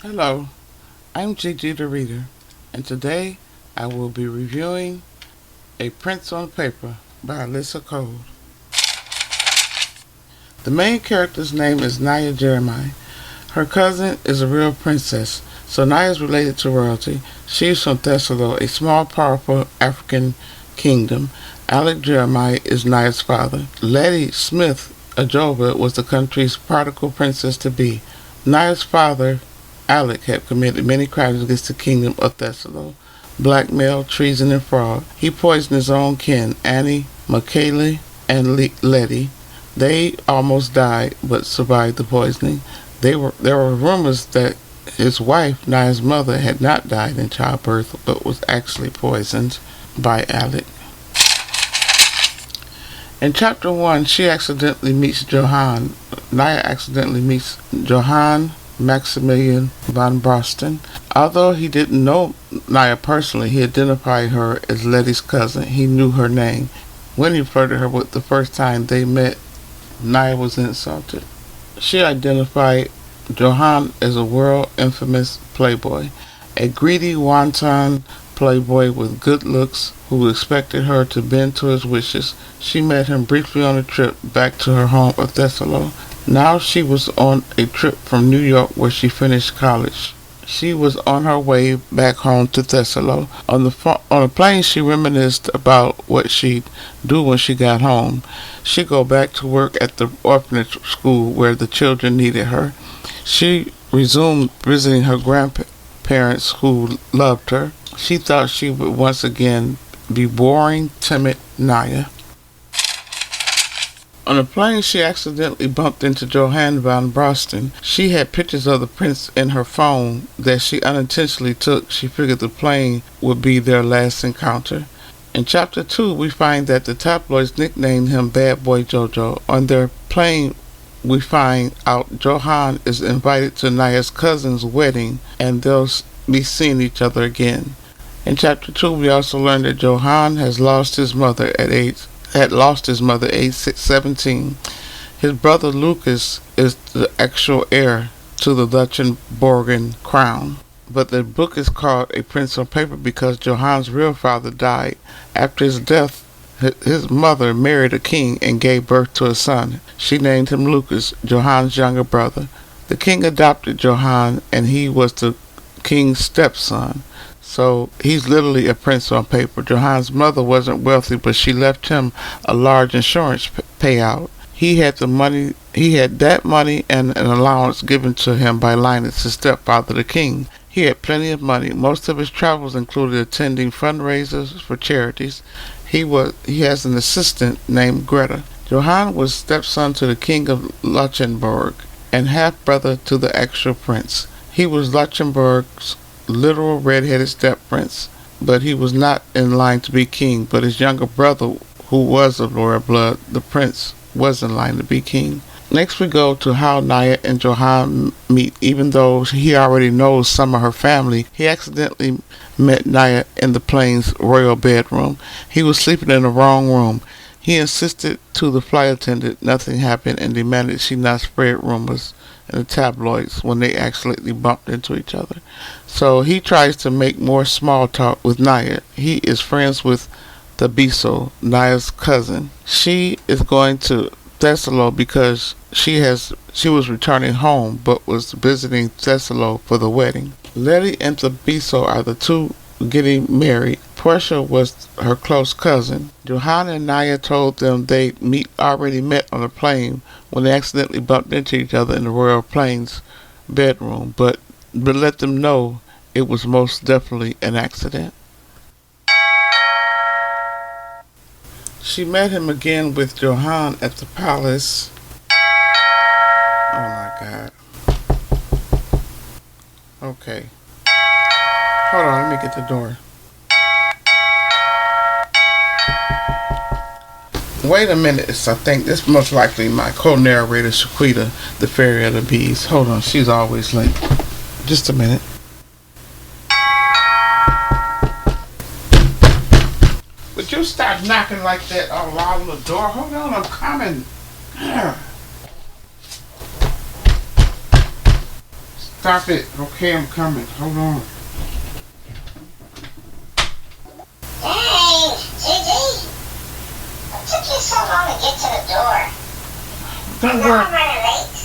Hello, I'm Gigi the Reader, and today I will be reviewing A Prince on Paper by Alyssa Cole. The main character's name is Nia Jeremiah. Her cousin is a real princess, so Nia is related to royalty. She is from Thessalo, a small, powerful African kingdom. Alec Jeremiah is Nia's father. Letty Smith Ajoba was the country's prodigal princess-to-be. Nia's father, Alec, had committed many crimes against the kingdom of Thessalo: blackmail, treason, and fraud. He poisoned his own kin, Annie, Michaela, and Letty. They almost died, but survived the poisoning. There were rumors that his wife, Nia's mother, had not died in childbirth, but was actually poisoned by Alec. In Chapter 1, Nia accidentally meets Johan Maximilian von Brosten. Although he didn't know Nia personally, he identified her as Letty's cousin. He knew her name. When he flirted her with the first time they met, Nia was insulted. She identified Johan as a world-infamous playboy, a greedy, wanton playboy with good looks who expected her to bend to his wishes. She met him briefly on a trip back to her home of Thessalo. Now she was on a trip from New York where she finished college. She was on her way back home to Thessalo. On the plane, she reminisced about what she'd do when she got home. She'd go back to work at the orphanage school where the children needed her. She resumed visiting her grandparents who loved her. She thought she would once again be boring, timid Nia. On the plane, she accidentally bumped into Johan von Brosten. She had pictures of the prince in her phone that she unintentionally took. She figured the plane would be their last encounter. In Chapter 2, we find that the tabloids nicknamed him Bad Boy Jojo. On their plane, we find out Johan is invited to Nia's cousin's wedding, and they'll be seeing each other again. In Chapter 2, we also learn that Johan has lost his mother at age 17. His brother Lucas is the actual heir to the Luxembourgian crown. But the book is called A Prince on Paper because Johan's real father died. After his death, his mother married a king and gave birth to a son. She named him Lucas, Johan's younger brother. The king adopted Johan, and he was the king's stepson. So he's literally a prince on paper. Johan's mother wasn't wealthy, but she left him a large insurance payout. He had that money and an allowance given to him by Linus, his stepfather, the king. He had plenty of money. Most of his travels included attending fundraisers for charities. He has an assistant named Greta. Johan was stepson to the king of Luxembourg and half-brother to the actual prince. He was Luxembourg's literal red-headed step-prince, but he was not in line to be king. But his younger brother, who was of royal blood, the prince, was in line to be king. Next we go to how Nia and Johan meet. Even though he already knows some of her family, he accidentally met Nia in the plane's royal bedroom. He was sleeping in the wrong room. He insisted to the flight attendant nothing happened and demanded she not spread rumors in the tabloids when they accidentally bumped into each other. So he tries to make more small talk with Nia. He is friends with Tabiso, Nia's cousin. She is going to Thessalo because she was returning home but was visiting Thessalo for the wedding. Letty and Tabiso are the two getting married. Portia was her close cousin. Johan and Nia told them they'd already met on the plane when they accidentally bumped into each other in the royal plane's bedroom, but let them know it was most definitely an accident. She met him again with Johan at the palace. Oh my God. Okay. Hold on, let me get the door. Wait a minute, I think this most likely my co-narrator Shaquita, the Fairy of the Bees. Hold on, she's always late. Just a minute. Would you stop knocking like that all around the door? Hold on, I'm coming. Stop it. Okay, I'm coming. Hold on. Hey, Gigi. What took you so long to get to the door? Don't I know worry. I'm running late.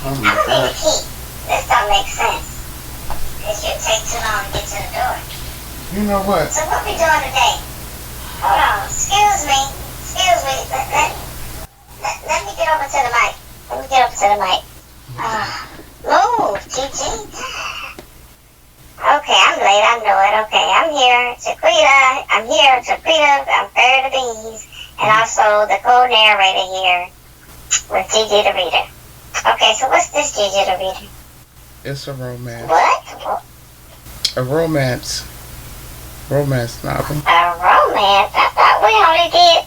Oh I'm my gonna need God. a key. This don't make sense. This should take too long to get to the door. You know what? So what we doing today? Hold on. Excuse me. Excuse me. Let me get over to the mic. Let me get over to the mic. Move, Gigi. Okay, I'm late. I know it. Okay, I'm here. Chiquita. I'm here. Chiquita. I'm Fairy the Bees. And also the co-narrator here with Gigi the Reader. Okay, so what's this Gigi the Reader? It's a romance. What? A romance. Romance novel. A romance? I thought we only did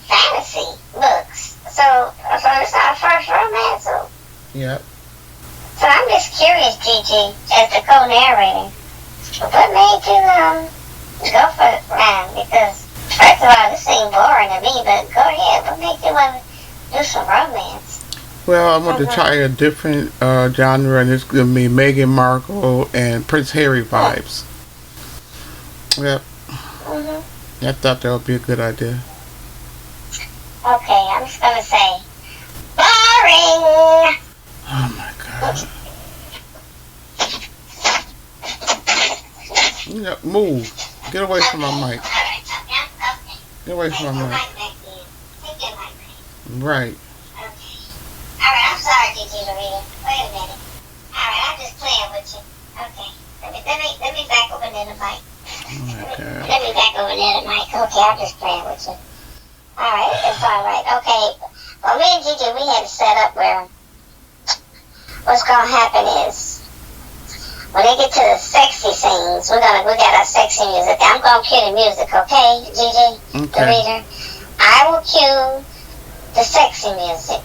fantasy books. So it's our first romance. Yep. So I'm just curious, Gigi, as the co-narrator, what made you go for it, Ryan? Because first of all, this seemed boring to me. But go ahead. What made you want to do some romance? Well, I want to try a different genre, and it's going to be Meghan Markle and Prince Harry vibes. Yep. I thought that would be a good idea. Okay, I'm just gonna say, boring. Oh my God. Yeah, move. Get away from my mic. Get away from my mic. Right. Alright, I'm sorry, Gigi the Reader. Wait a minute. Alright, I'm just playing with you. Okay. Let me back over near the mic. Oh my God. Let me back over near the mic. Okay, I'm just playing with you. Alright, it's alright. Okay. Well, me and Gigi, we had it set up where what's gonna happen is when they get to the sexy scenes, we got our sexy music. I'm gonna cue the music, okay, Gigi? Okay. The Reader? I will cue the sexy music.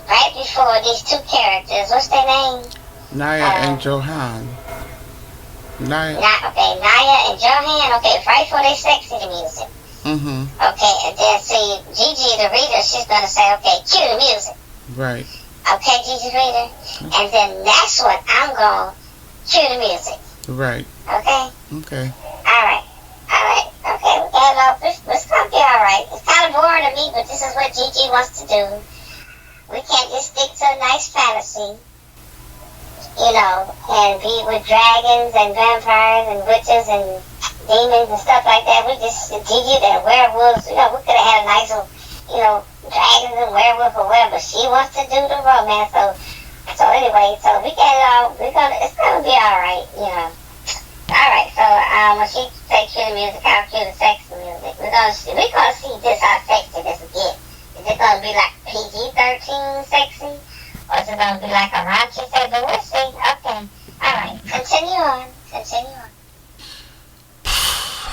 Right before these two characters, what's their name? Nia and Johan. Nia. Okay, Nia and Johan. Okay, right before they sexy the music. Okay, and then see, Gigi the Reader, she's gonna say, okay, cue the music. Right. Okay, Gigi the Reader? And then that's what I'm gonna cue the music. Right. Okay? Okay. Alright. Alright. Okay, we got this gonna be alright. It's kind of boring to me, but this is what Gigi wants to do. We can't just stick to a nice fantasy, you know, and be with dragons and vampires and witches and demons and stuff like that. We just, Gigi and werewolves, you know, we could have had a nice little, you know, dragons and werewolves or whatever. She wants to do the romance, so anyway, so we get it all, it's gonna be alright, you know. Alright, so when she takes cue the music, I'll cue the sexy music. We're gonna see just how sexy this will get. Is it gonna be like PG-13 sexy? Or is it gonna be like a raunchy sexy? But we'll see. Okay. Alright, continue on.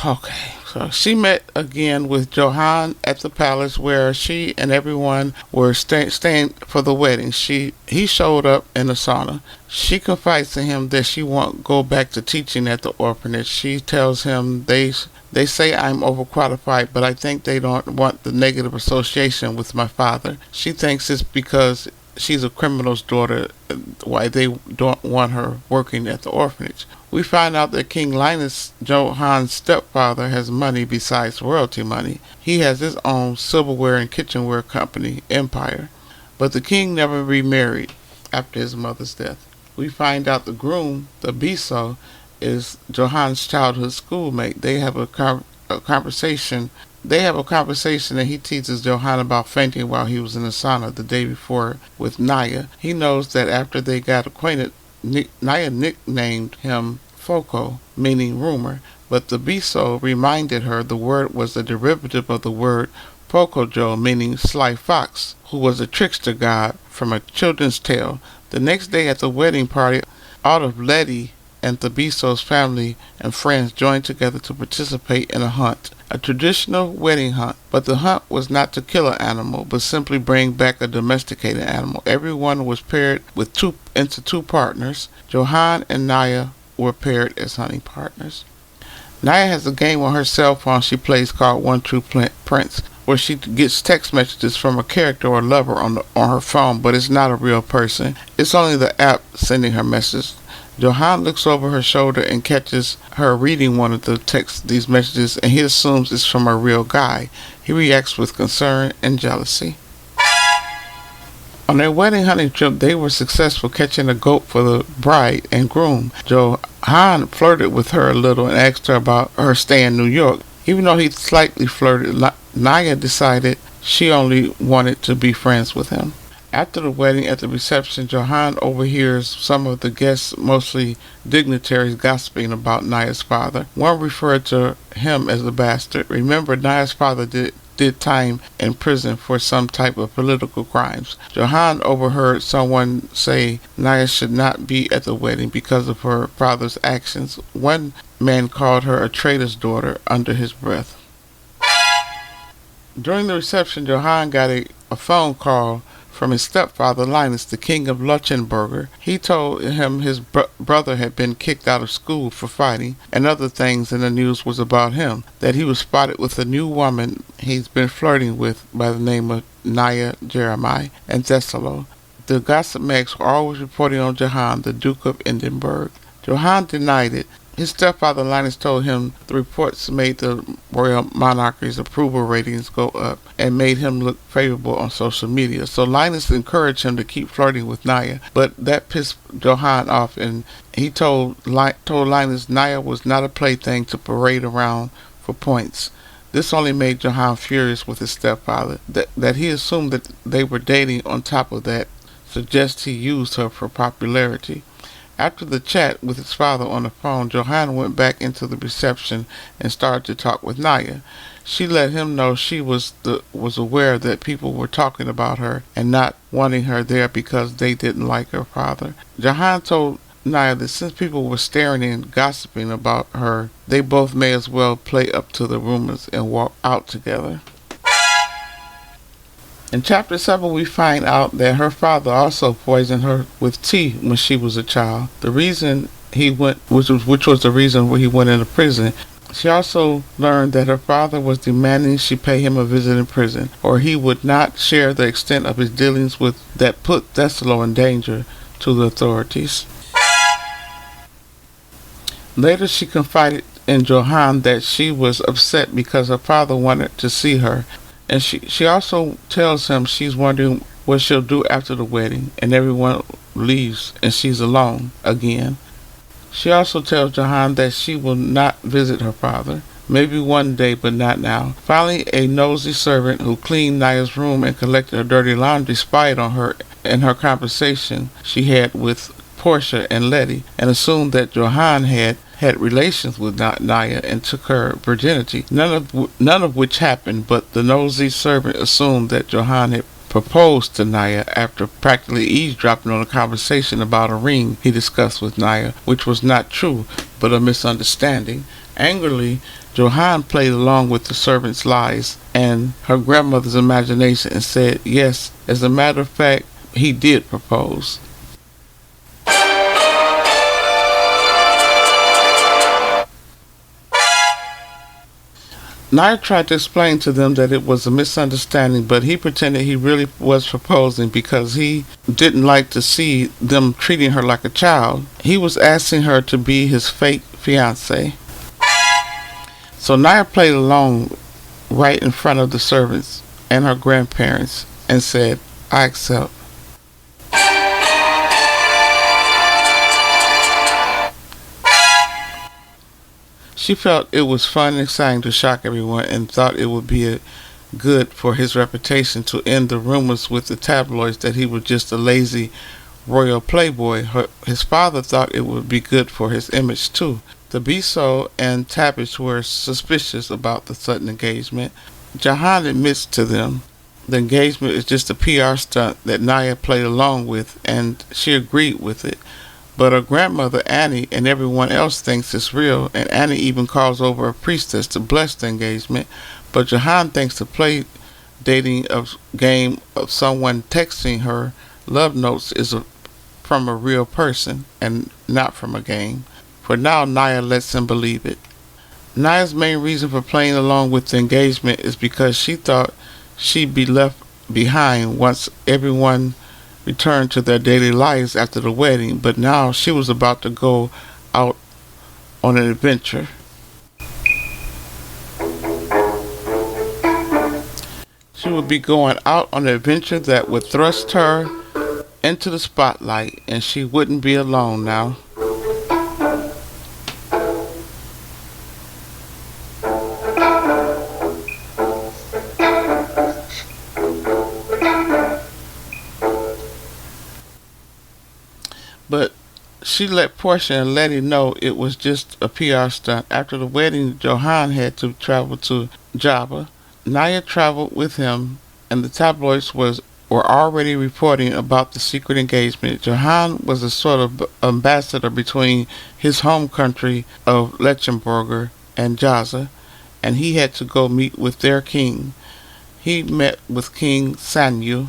Okay, so she met again with Johan at the palace where she and everyone were staying for the wedding. He showed up in a sauna. She confides to him that she won't go back to teaching at the orphanage. She tells him they say I'm overqualified, but I think they don't want the negative association with my father. She thinks it's because she's a criminal's daughter, why they don't want her working at the orphanage. We find out that King Linus, Johan's stepfather, has money besides royalty money. He has his own silverware and kitchenware company, Empire. But the king never remarried after his mother's death. We find out the groom, the Biso, is Johan's childhood schoolmate. They have a conversation. And he teases Johan about fainting while he was in the sauna the day before with Nia. He knows that after they got acquainted, Nia nicknamed him Foco, meaning rumor, but the Biso reminded her the word was a derivative of the word Pocojo, meaning sly fox, who was a trickster god from a children's tale. The next day at the wedding party, all of Letty and the Biso's family and friends joined together to participate in a hunt, a traditional wedding hunt. But the hunt was not to kill an animal, but simply bring back a domesticated animal. Everyone was paired into two partners. Johan and Nia were paired as hunting partners. Nia has a game on her cell phone she plays called One True Prince. where she gets text messages from a character or lover on her phone, but it's not a real person. It's only the app sending her messages. Johan looks over her shoulder and catches her reading one of these messages, and he assumes it's from a real guy. He reacts with concern and jealousy. On their wedding hunting trip, they were successful catching a goat for the bride and groom. Johan flirted with her a little and asked her about her stay in New York. Even though he slightly flirted, Nia decided she only wanted to be friends with him. After the wedding, at the reception, Johan overhears some of the guests, mostly dignitaries, gossiping about Nia's father. One referred to him as a bastard. Remember, Nia's father did time in prison for some type of political crimes. Johan overheard someone say Nia should not be at the wedding because of her father's actions. One man called her a traitor's daughter under his breath. During the reception, Johan got a phone call from his stepfather, Linus, the king of Luchenberger. He told him his brother had been kicked out of school for fighting, and other things in the news was about him, that he was spotted with a new woman he's been flirting with by the name of Nia, Jeremiah, and Thessalo. The gossip mags were always reporting on Johan, the Duke of Edinburgh. Johan denied it. His stepfather Linus told him the reports made the royal monarchy's approval ratings go up and made him look favorable on social media. So Linus encouraged him to keep flirting with Nia, but that pissed Johan off, and he told Linus Nia was not a plaything to parade around for points. This only made Johan furious with his stepfather. That he assumed that they were dating, on top of that, suggests he used her for popularity. After the chat with his father on the phone, Johan went back into the reception and started to talk with Nia. She let him know she was aware that people were talking about her and not wanting her there because they didn't like her father. Johan told Nia that since people were staring and gossiping about her, they both may as well play up to the rumors and walk out together. In chapter 7, we find out that her father also poisoned her with tea when she was a child. The reason he went, which was the reason why he went into prison. She also learned that her father was demanding she pay him a visit in prison, or he would not share the extent of his dealings with that put Thessalo in danger to the authorities. Later, she confided in Johan that she was upset because her father wanted to see her. And she also tells him she's wondering what she'll do after the wedding, and everyone leaves and she's alone again. She also tells Johan that she will not visit her father. Maybe one day, but not now. Finally, a nosy servant who cleaned Nia's room and collected her dirty laundry spied on her and her conversation she had with Portia and Letty, and assumed that Johan had relations with Nia and took her virginity, none of which happened, but the nosy servant assumed that Johan had proposed to Nia after practically eavesdropping on a conversation about a ring he discussed with Nia, which was not true, but a misunderstanding. Angrily, Johan played along with the servant's lies and her grandmother's imagination and said, yes, as a matter of fact, he did propose. Nia tried to explain to them that it was a misunderstanding, but he pretended he really was proposing because he didn't like to see them treating her like a child. He was asking her to be his fake fiancée. So Nia played along right in front of the servants and her grandparents and said, I accept. She felt it was fun and exciting to shock everyone and thought it would be good for his reputation to end the rumors with the tabloids that he was just a lazy royal playboy. His father thought it would be good for his image too. The Biso and Tappage were suspicious about the sudden engagement. Johan admits to them the engagement is just a PR stunt that Nia played along with, and she agreed with it. But her grandmother Annie and everyone else thinks it's real, and Annie even calls over a priestess to bless the engagement. But Johan thinks the play dating game of someone texting her love notes is from a real person and not from a game. For now, Nia lets him believe it. Nia's main reason for playing along with the engagement is because she thought she'd be left behind once everyone returned to their daily lives after the wedding, but now she was about to go out on an adventure. She would be going out on an adventure that would thrust her into the spotlight, and she wouldn't be alone now. But she let Portia and Letty know it was just a PR stunt. After the wedding, Johan had to travel to Java. Nia traveled with him, and the tabloids were already reporting about the secret engagement. Johan was a sort of ambassador between his home country of Luxembourg and Java, and he had to go meet with their king. He met with King Sanyu.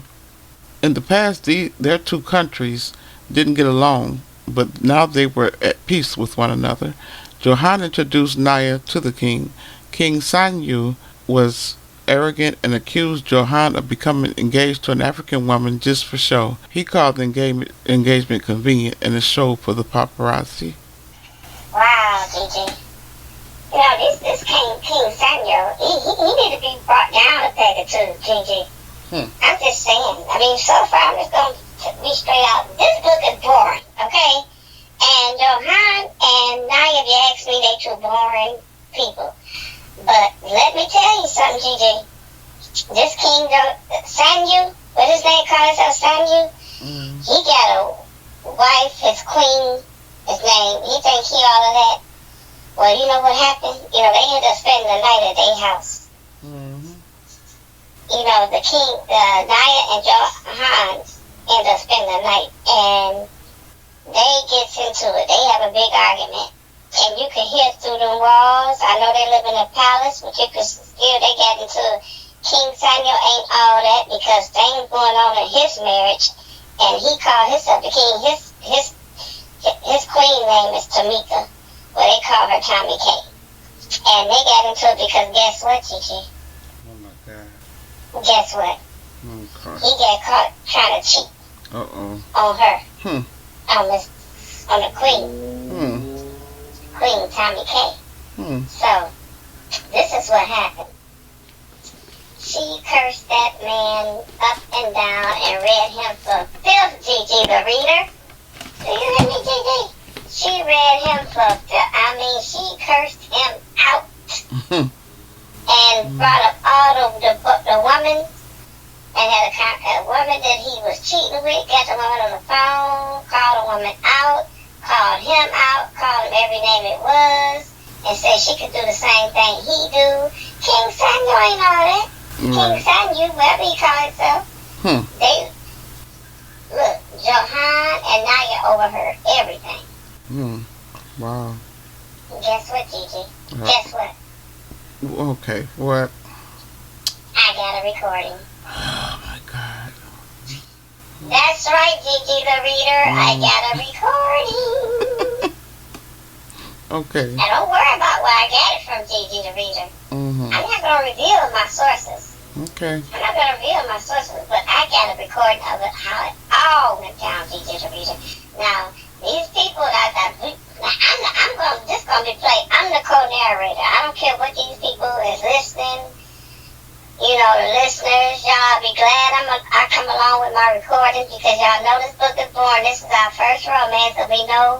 In the past, their two countries didn't get along, but now they were at peace with one another. Johan introduced Nia to the king. King Sanyu was arrogant and accused Johan of becoming engaged to an African woman just for show. He called the engagement convenient and a show for the paparazzi. Wow, Gigi. You know, this King Samuel, he need to be brought down a peg or two, Gigi. I'm just saying. I mean, so far, I'm just going to be straight out. This book is boring, okay? And Johan and Nia, if you ask me, they two boring people. But let me tell you something, Gigi. This King Sanyu, what his name called himself, Sanyu, he got a wife, his queen, his name. He think he all of that. Well, you know what happened? You know, they ended up spending the night at their house. You know, the king, Nia and Johan end up spending the night, and they gets into it. They have a big argument, and you can hear through the walls. I know they live in a palace, but you can still, they got into King Samuel ain't all that because things going on in his marriage, and he called himself the king. His queen name is Tamika, well, they call her Tommy K. And they got into it because guess what, Gigi? Oh my God. Guess what? Okay. He got caught trying to cheat on her. On the queen. Queen Tommy K. So, this is what happened. She cursed that man up and down and read him for filth, Gigi the reader. Do you hear me, Gigi? She read him for filth. I mean, she cursed him out. And brought up all the woman, and had a woman that he was cheating with, got the woman on the phone, called the woman out, called him out, called him every name it was, and said she could do the same thing he do. King Samuel ain't all that. King Samuel, whatever he called himself. They, look, Johan and Nia overheard everything. Wow. Guess what, Gigi? Guess what? Okay, what? I got a recording. Oh my God. That's right, Gigi the reader. I got a recording. Okay. And don't worry about where I got it from, Gigi the reader. I'm not going to reveal my sources. Okay. I'm not going to reveal my sources, but I got a recording of it, how it all went down, Gigi the reader. Now, these people, I'm just going to be played. I'm the co-narrator. I don't care what these people is listening. You know, the listeners, y'all be glad I come along with my recordings because y'all know this book is born. This is our first romance that we know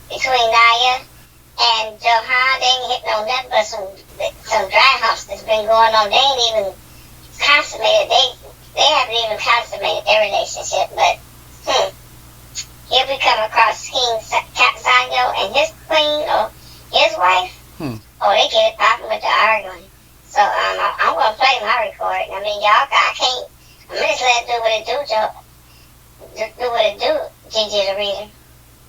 between Nia and Johan. They ain't hit no nothing but some dry humps that's been going on. They ain't even consummated. They haven't even consummated their relationship. But here we come across King Sanyo and his queen or his wife. Oh, they get it popping with the arguing. So I'm gonna play my recording. I mean, y'all, I'm gonna just let it do what it do, Joe. Do what it do, Gigi the reader.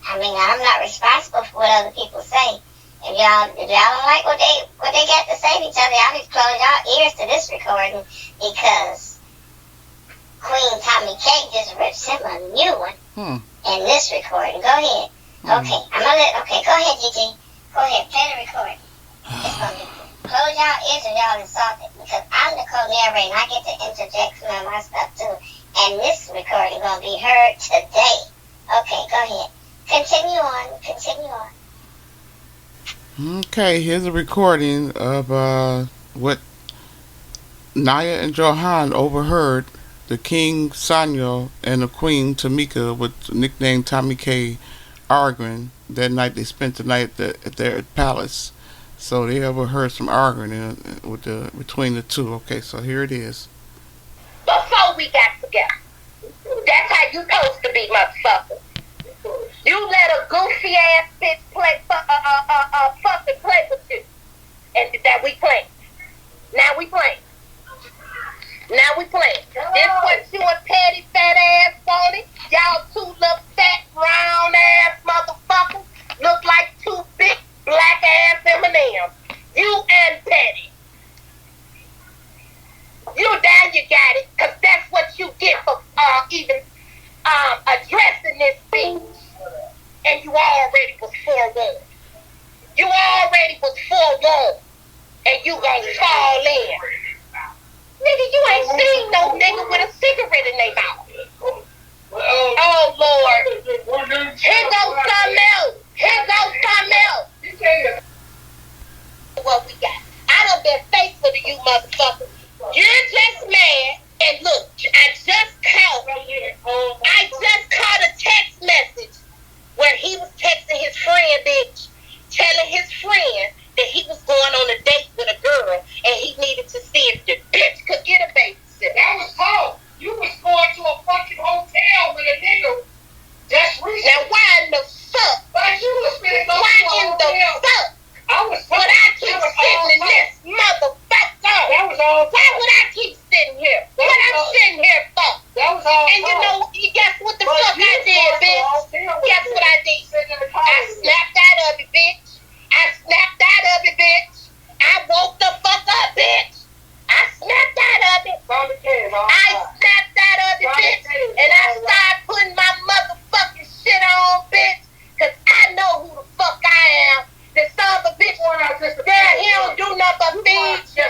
I mean, I'm not responsible for what other people say. If y'all don't like what they got to say to each other, y'all need to close y'all ears to this recording because Queen Tommy K just rips him a new one in this recording. Go ahead. Okay, go ahead, Gigi. Go ahead, play the recording. It's gonna be close y'all ears or y'all insulted. Because I'm the co-narrator and I get to interject some of my stuff too. And this recording gonna be heard today. Okay, go ahead. Continue on. Continue on. Okay, here's a recording of what Nia and Johan overheard the King Samuel and the Queen Tamika, with nicknamed Tommy K, arguing that night. They spent the night at their palace, so they overheard some arguing between the two. Okay, so here it is. Before we got together, that's how you supposed to be, motherfucker. You let a goofy ass bitch fucking play with you, and that we play. Now we play. Now we playing. This what you and petty fat ass wanted. Y'all two little fat round ass motherfuckers look like two big black ass M&Ms. You and Petty. You down, you got it, cause that's what you get for even addressing this bitch. And you already was forewarned. You already was forewarned, and you gonna fall in. Nigga, you ain't seen no nigga with a cigarette in their mouth. Oh, Lord. Here goes something else. Here goes something else. What we got? I done been faithful to you, motherfucker. You're just mad. And look, I just caught a text message where he was texting his friend, bitch, telling his friend that he was going on a date with a girl and he needed to see if the bitch could get a babysitter. That was wrong. You was going to a fucking hotel with a nigga just recently. Now why in the fuck? But you was spending no why in the fuck? But I keep sitting in this motherfucker. That was all. Why would I keep sitting here? What I'm sitting here for? That was all. And you know, guess what the fuck I did, bitch? Guess what I did? I snapped out of it, bitch. I snapped out of it, bitch. I woke the fuck up, bitch. I snapped out of it. I snapped out of it, bitch. And I started putting my motherfucking shit on, bitch. Cause I know who the fuck I am. The son of a bitch. Yeah, he don't do nothing but feed you.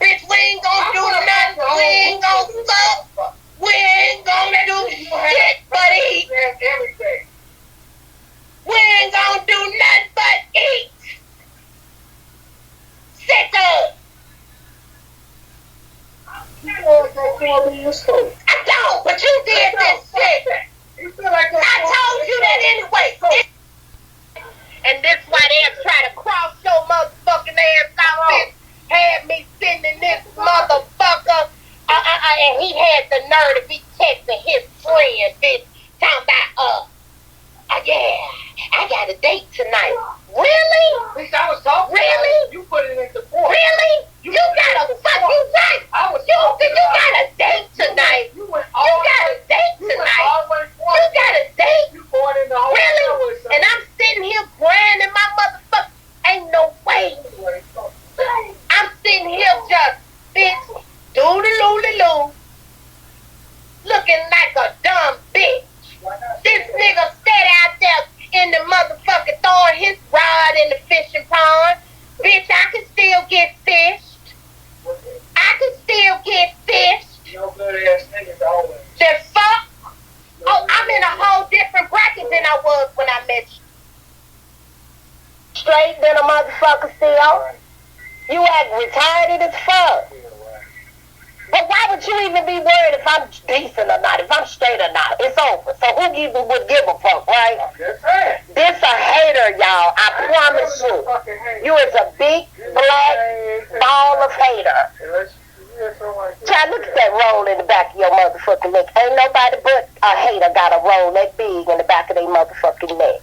Bitch, we ain't gonna do nothing. We ain't gonna fuck. We ain't gonna do shit but eat. We ain't gonna do nothing but eat. Sit up. I don't, but you did this shit. I told you that anyway. And this why they try to cross your motherfucking ass out, bitch. Had me sitting in this motherfucker. And he had the nerve to be texting his friend, bitch. Talking about, yeah, I got a date tonight. Really? Really? You put it into force. Really? You got a fucking date. You got a date tonight. You got a date tonight. You got a date. Really? And I'm sitting here branding my motherfucker. Ain't no way. I'm sitting here just, bitch, doodle-loo-loo, looking like a dumb bitch. This nigga sat out there in the motherfucker throwing his rod in the fishing pond. Bitch, I can still get fished. The fuck? Oh, I'm in a whole different bracket than I was when I met you. Straight than a motherfucker still. You act retarded as fuck. But why would you even be worried if I'm decent or not, if I'm straight or not? It's over. So who even would give a fuck, right? This a hater, y'all. I promise you. You is a big black ball of hater. Child, look at that roll in the back of your motherfucking neck. Ain't nobody but a hater got a roll that big in the back of their motherfucking neck.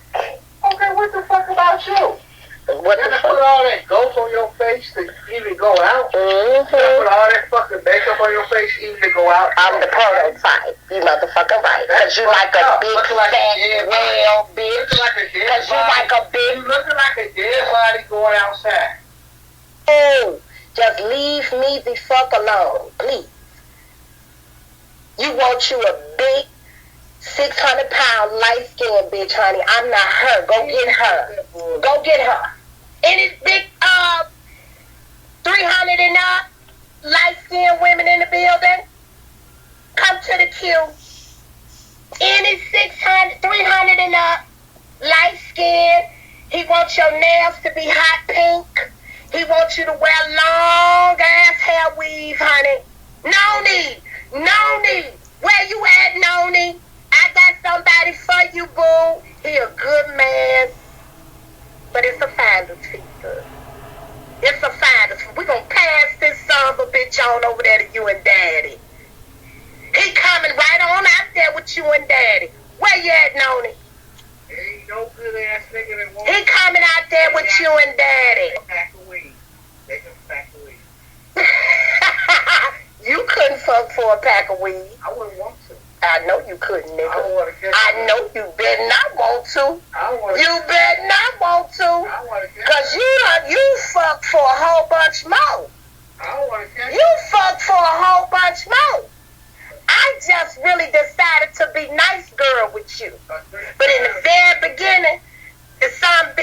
Okay, what the fuck about you? What you just put all that ghost on your face to even go out? You put all that fucking makeup on your face even to go out? I'm the prototype. You motherfucking right. Because you like a big fat whale, bitch. Because you like a big... You looking like a dead body going outside. Oh, just leave me the fuck alone, please. You want you a big, 600-pound, light-skinned bitch, honey. I'm not her. Go get her. Go get her. Any big 300 and up, light-skinned women in the building, come to the queue. Any 600, 300 and up, light-skinned. He wants your nails to be hot pink. He wants you to wear long-ass hair weave, honey. Noni. Noni. Where you at, Noni? I got somebody for you, boo. He a good man. But it's a finder's fee, sir. It's a finder's fee. We gonna pass this son of a bitch on over there to you and Daddy. He coming right on out there with you and Daddy. Where you at, Noni? Ain't no good ass nigga that won't. He coming out there with you and Daddy. Pack of weed. They can pack of weed. You couldn't fuck for a pack of weed. I wouldn't want to. I know you couldn't, nigga. I don't want to catch I know you better not want to. I don't want to. You better not want to. I want to catch. Cause you fucked for a whole bunch more. I don't want to catch. You fucked for a whole bunch more. I just really decided to be nice girl with you. But in the very beginning, the son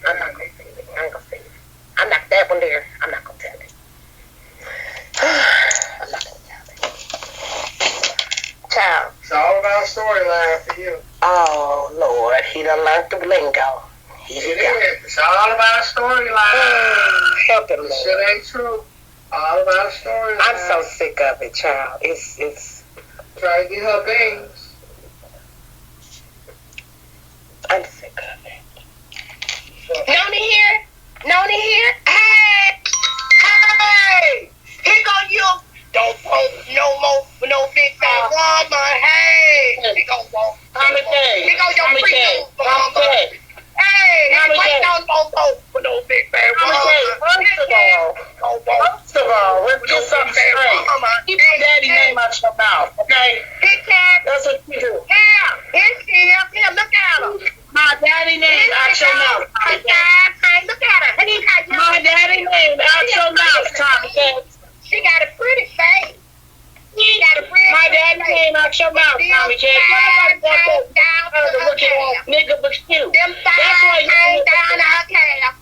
I'm not gonna say it. I ain't gonna say it. I'm not that one there. I'm not gonna tell it. I'm not gonna tell it. Child. It's all about storyline for you. Oh Lord, he done learned the lingo. It is. It's all about a storyline. Help him, This shit ain't true. All about a storyline. I'm so sick of it, child. It's. Try to get her things. I'm sick of it. Noni here? Noni here? Hey! Hey! Here go you. Don't vote no more for no big fat woman. Hey! He gon' vote. Here go your pre-news woman. Hey! He waiting on no vote for no big fat woman. First of all, let's get something straight. Keep your daddy name out your mouth, okay? He can't. That's what you do. Yeah, here she is. Here, look at her. My daddy name out your mouth. Hey, look at her. My daddy name out your mouth, Tommy. She got a pretty face. She got a pretty My daddy name out your mouth, Tommy. Nobody wants that looking ass nigga but you. That's why you down her calf.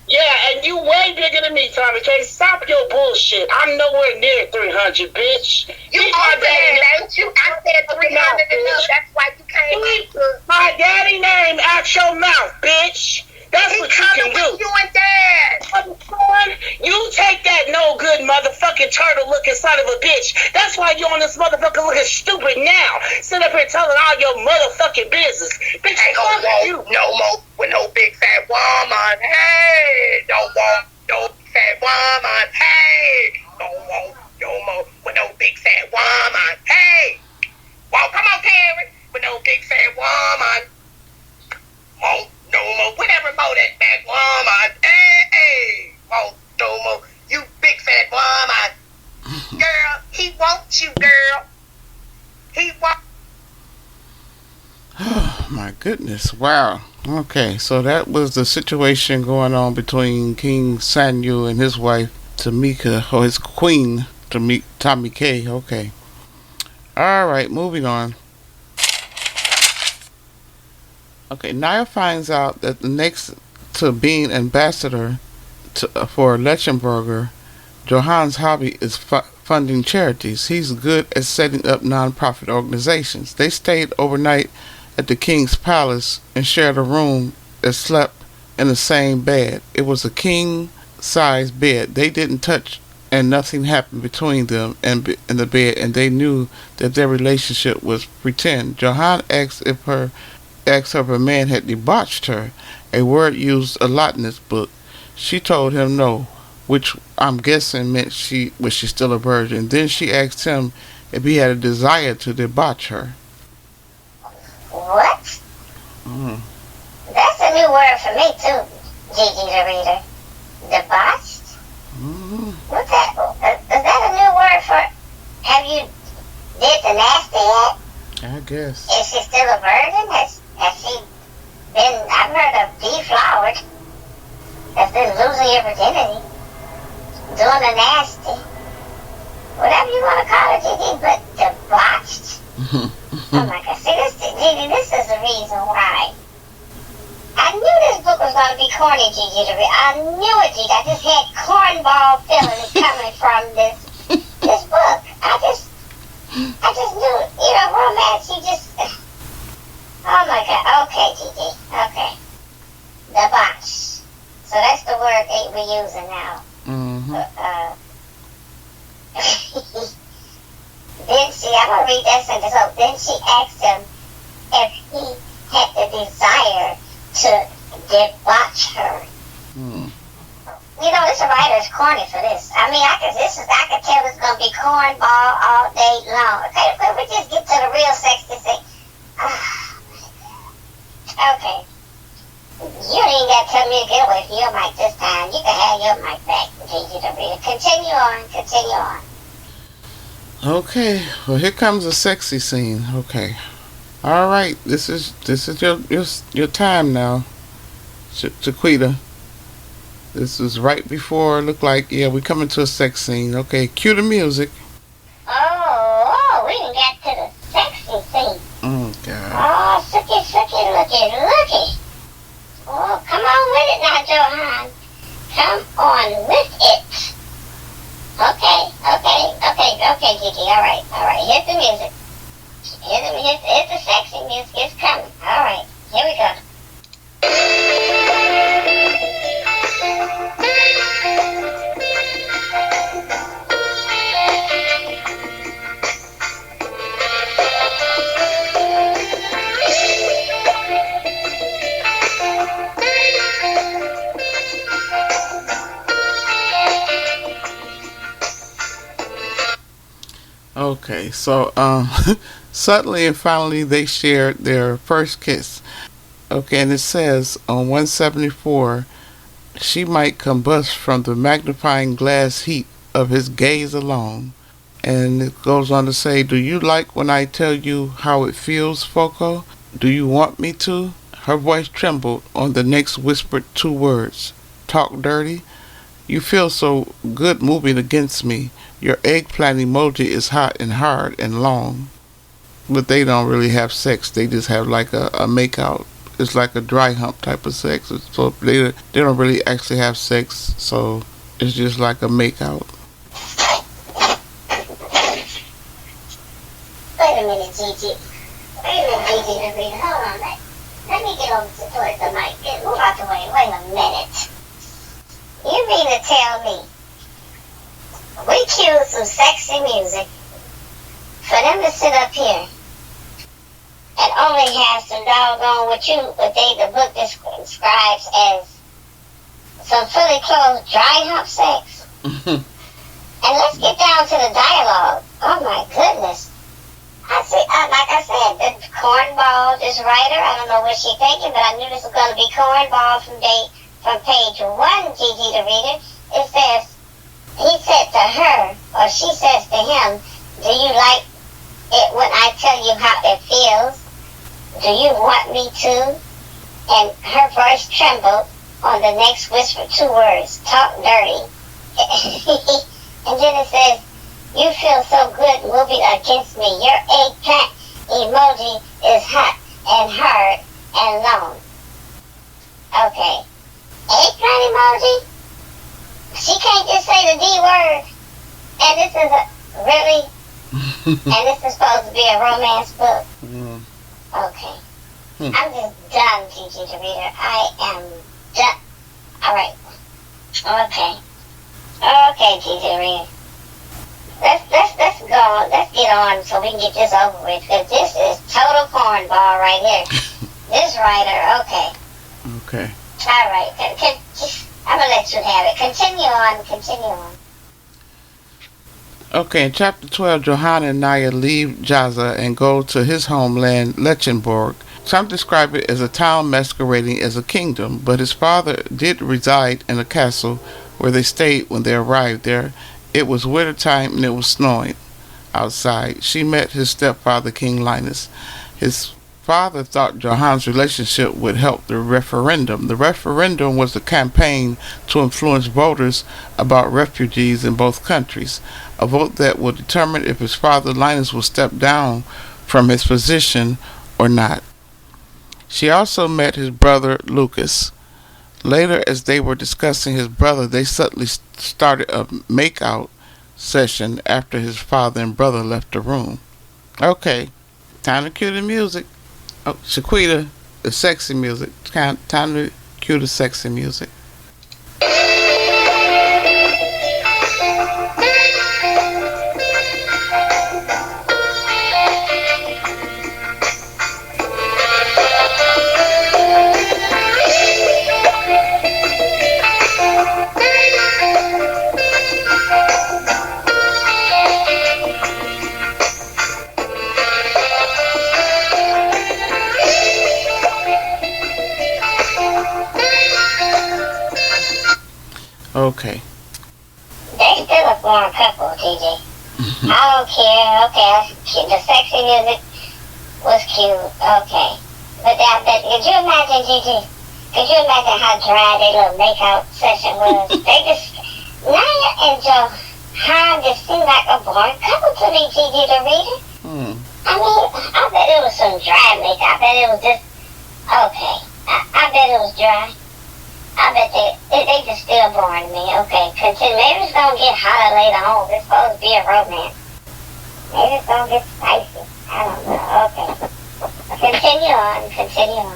Yeah, and you way bigger than me, Tommy K. Stop your bullshit. I'm nowhere near 300, bitch. You my daddy, ain't you? I said 300 enough. That's why you can't. My daddy name out your mouth, bitch. That's what you can do. You and Dad. You take that no good motherfucking turtle looking son of a bitch. That's why you on this motherfucker looking stupid now. Sit up here telling all your motherfucking business. Bitch, ain't gonna you no more with no big fat woman. Hey, don't want no big fat woman. Hey, don't want no more with no big fat woman. Hey, well, come on, Karen, with no big fat woman. Won't no more, whatever more that bad woman. Hey, won't no more. You big fat woman. Girl, he wants you, girl. He wants. Oh my goodness, wow. Okay, so that was the situation going on between King Samuel and his wife Tamika, or his queen Tommy K. Okay. Alright, moving on. Okay, Nia finds out that the next to being ambassador for Lechenberger, Johan's hobby is funding charities. He's good at setting up non-profit organizations. They stayed overnight at the king's palace and shared a room that slept in the same bed. It was a king-size bed. They didn't touch, and nothing happened between them and the bed, and they knew that their relationship was pretend. Johan asked her if a man had debauched her, a word used a lot in this book. She told him no, which I'm guessing meant was she still a virgin. Then she asked him if he had a desire to debauch her. What? That's a new word for me too, Gigi the reader. Debauched? What's that? Is that a new word for? Have you did the nasty yet? I guess. Is she still a virgin? Has she been? I've heard of deflowered. Has been losing your virginity, doing the nasty, whatever you want to call it, Gigi. But debauched. Oh my God. See, Gigi, this is the reason why. I knew this book was going to be corny, Gigi, to read. I knew it, Gigi. I just had cornball feelings coming from this book. I just knew it. You know, romance, you just... Oh my God. Okay, Gigi. Okay. Debauch. So that's the word we're using now. Then I'm going to read that sentence. So then she asked him if he had the desire to debauch her. You know, this writer's corny for this. I mean, I could tell it's going to be cornball all day long. Okay, but we just get to the real sexy thing. Okay. You ain't got to tell me to get away from your mic this time. You can have your mic back, Gigi, to read. Continue on. Okay, well here comes a sexy scene. Okay, all right. This is your time now, Chiquita. This is right before. Look like we coming to a sex scene. Okay, cue the music. Oh, we done got to the sexy scene. Oh God. Oh, looky. Oh, come on with it now, Johan. Come on with it. Okay, Gigi. All right. Here's the music. Here's the sexy music. It's coming. All right, here we go. Okay, so suddenly and finally they shared their first kiss. Okay, and it says on 174, she might combust from the magnifying glass heat of his gaze alone. And it goes on to say, do you like when I tell you how it feels, Foco? Do you want me to? Her voice trembled on the next whispered two words. Talk dirty? You feel so good moving against me. Your eggplant emoji is hot and hard and long. But they don't really have sex. They just have like a makeout. It's like a dry hump type of sex. So they don't really actually have sex. So it's just like a makeout. Wait a minute, Gigi. Hold on. Let me get over towards the mic. Move out the way. Wait a minute. You mean to tell me we cue some sexy music for them to sit up here and only have some doggone what the book describes as some fully clothed dry hump sex? And let's get down to the dialogue. Oh my goodness. Like I said, the cornball, this writer, I don't know what she's thinking, but I knew this was going to be cornball from page 1, Gigi the reader. It says, he said to her, or she says to him, do you like it when I tell you how it feels? Do you want me to? And her voice trembled on the next whispered two words, talk dirty. And then it says, you feel so good moving against me. Your eggplant emoji is hot and hard and long. Okay. Eggplant emoji? She can't just say the D word. And this is and this is supposed to be a romance book. Okay. I'm just done, Gigi the reader. I am done. Alright. Okay, Gigi the reader. Let's go. Let's get on so we can get this over with. Because this is total cornball right here. This writer, okay. Okay. Alright. I'm going to let you have it. Continue on. Okay, in chapter 12, Johan and Nia leave Jaza and go to his homeland, Lechenborg. Some describe it as a town masquerading as a kingdom, but his father did reside in a castle where they stayed when they arrived there. It was winter time and it was snowing outside. She met his stepfather, King Linus. His father thought Johan's relationship would help the referendum. The referendum was a campaign to influence voters about refugees in both countries. A vote that would determine if his father Linus would step down from his physician or not. She also met his brother Lucas. Later, as they were discussing his brother, they suddenly started a make-out session after his father and brother left the room. Okay, time to cue the music. Oh, Shaquita, the sexy music. Time to cue the sexy music. Okay. They still a foreign couple, Gigi. I don't care. Okay, the sexy music was cute. Okay. But could you imagine, Gigi? Could you imagine how dry their little makeout session was? They just, Nia and Johan just seemed like a boring couple to me, Gigi, the reader. I mean, I bet it was some dry makeup. I bet it was just, okay. I bet it was dry. I bet they just still boring me. Okay, continue. Maybe it's gonna get hotter later on. It's supposed to be a romance. Maybe it's gonna get spicy. I don't know. Okay. Continue on.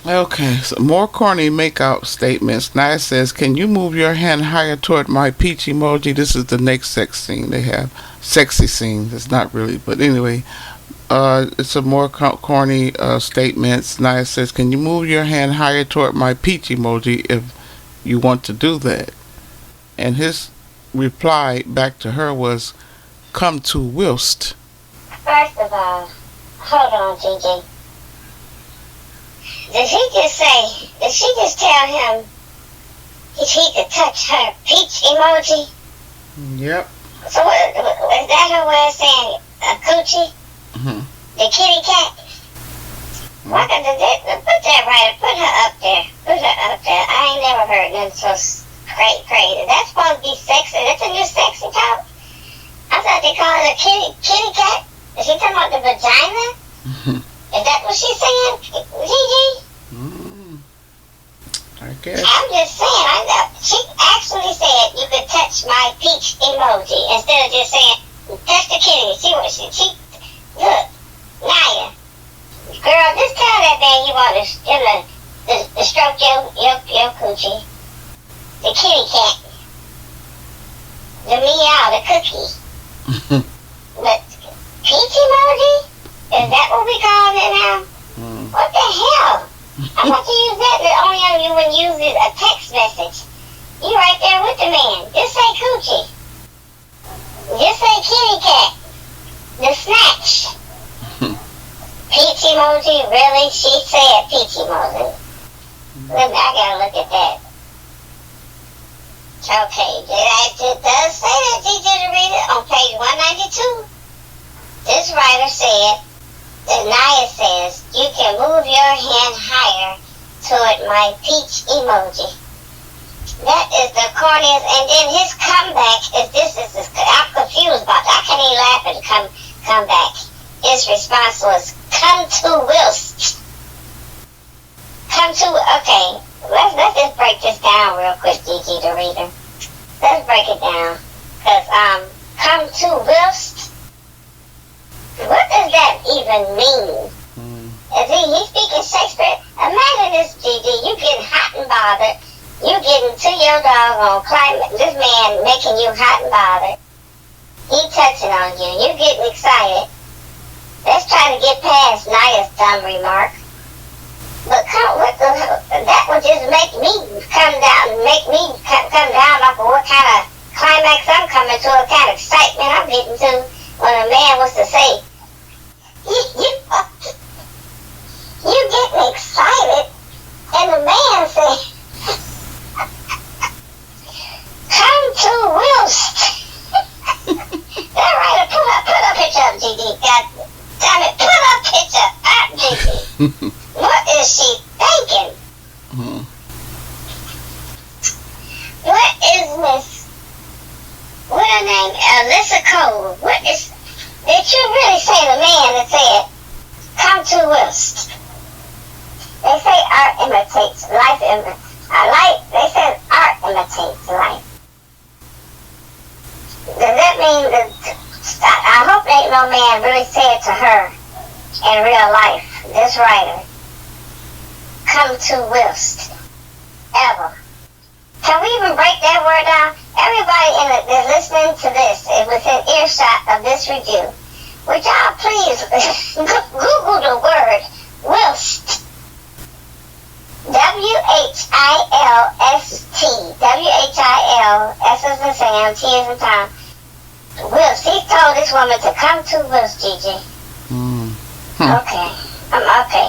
Okay, so more corny make-out statements. Nia says, "Can you move your hand higher toward my peach emoji?" This is the next sex scene they have. Sexy scene. It's not really, but anyway. It's a more corny statements. Nia says, "Can you move your hand higher toward my peach emoji if you want to do that?" And his reply back to her was, "Come to whilst." First of all, hold on, Gigi. Did she just tell him he could touch her peach emoji? Yep. So was that her way of saying a coochie? Mm-hmm. The kitty cat? Why could they put that right? Put her up there. I ain't never heard nothing so crazy. That's supposed to be sexy. That's a new sexy talk. I thought they called it a kitty cat. Is she talking about the vagina? Mm-hmm. Is that what she's saying, Gigi? I guess. I'm just saying. She actually said you could touch my peach emoji instead of just saying touch the kitty. See what she look, Nia. Girl, just tell that man you want to stroke your coochie. The kitty cat. The meow, the cookie. But peach emoji? Is that what we call it now? What the hell? I thought you use that only when you use a text message. You right there with the man. Just say coochie. Just say kitty cat. The snatch. Peach emoji? Really? She said peach emoji. I gotta look at that. Okay, it does say that, Gigi, to read it on page 192. This writer said that Nia says you can move your hand higher toward my peach emoji. That is the corniest, and then his comeback I'm confused about that. I can't even laugh at the comeback. His response was, "Come to whilst." Okay, let's just break this down real quick, Gigi, the reader. Let's break it down. Because, come to whilst, what does that even mean? Is he speaking Shakespeare? Imagine this, Gigi, you getting hot and bothered. You getting to your doggone climate. This man making you hot and bothered. He touching on you. You getting excited. Let's try to get past Nia's dumb remark. But that would just make me come down off of what kind of climax I'm coming to, what kind of excitement I'm getting to when a man wants to say, you getting excited, and the man say, come to whilst. All right, put a picture up, Gigi. God damn it, put a picture up, Gigi. What is she thinking? What is Miss? What her name? Alyssa Cole. Did you really say to man that said, "Come to Wilst." They say art imitates life. They said art imitates life. Does that mean that? I hope ain't no man really said to her in real life, this writer, "Come to Wilst," ever. Can we even break that word down? Everybody that's listening to this is within earshot of this review. Would y'all please Google the word Wilst? Wilst. S as in Sam, T as in Tom. Wilst. He told this woman to come to Wilst, Gigi. Okay. Okay.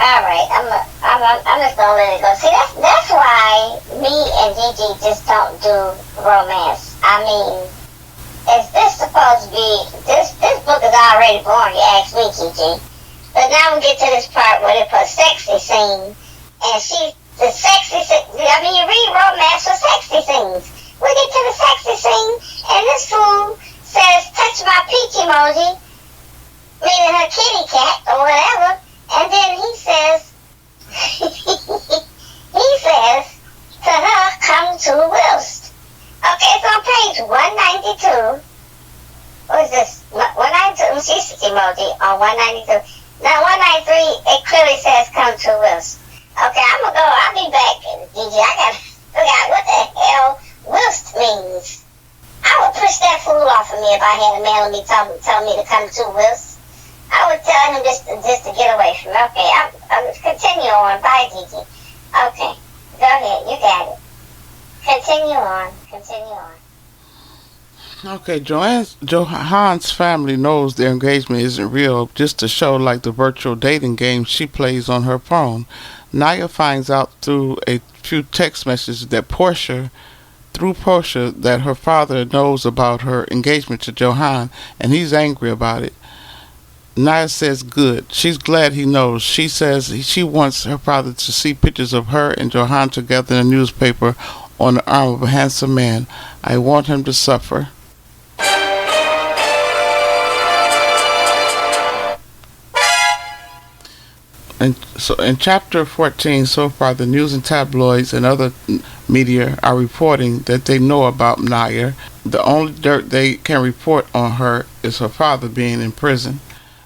All right. I'm just gonna let it go. See, that's why me and Gigi just don't do romance. I mean, is this supposed to be? This book is already boring. You ask me, Gigi. But now we get to this part where they put sexy scene, and the sexy scene. I mean, you read romance for sexy scenes. We get to the sexy scene, and this fool says, "Touch my peach emoji," meaning her kitty cat or whatever, and then he says, to her, "Come to Wilst." Okay, it's on page 192. What is this? 192. She's emoji on 192. Now, 193, it clearly says, "Come to Wilst." Okay, I'm gonna go. I'll be back, Gigi. I gotta figure out what the hell Wilst means. I would push that fool off of me if I had a man with me telling me to come to Wilst. I would tell him just to get away from me. Okay, I'm continue on. Bye, Gigi. Okay, go ahead. You got it. Continue on. Okay, Johan's family knows their engagement isn't real, just to show like the virtual dating game she plays on her phone. Nia finds out through a few text messages that Portia, that her father knows about her engagement to Johan, and he's angry about it. Nia says good. She's glad he knows. She says she wants her father to see pictures of her and Johan together in a newspaper on the arm of a handsome man. "I want him to suffer." And so in chapter 14 so far, the news and tabloids and other media are reporting that they know about Nia. The only dirt they can report on her is her father being in prison.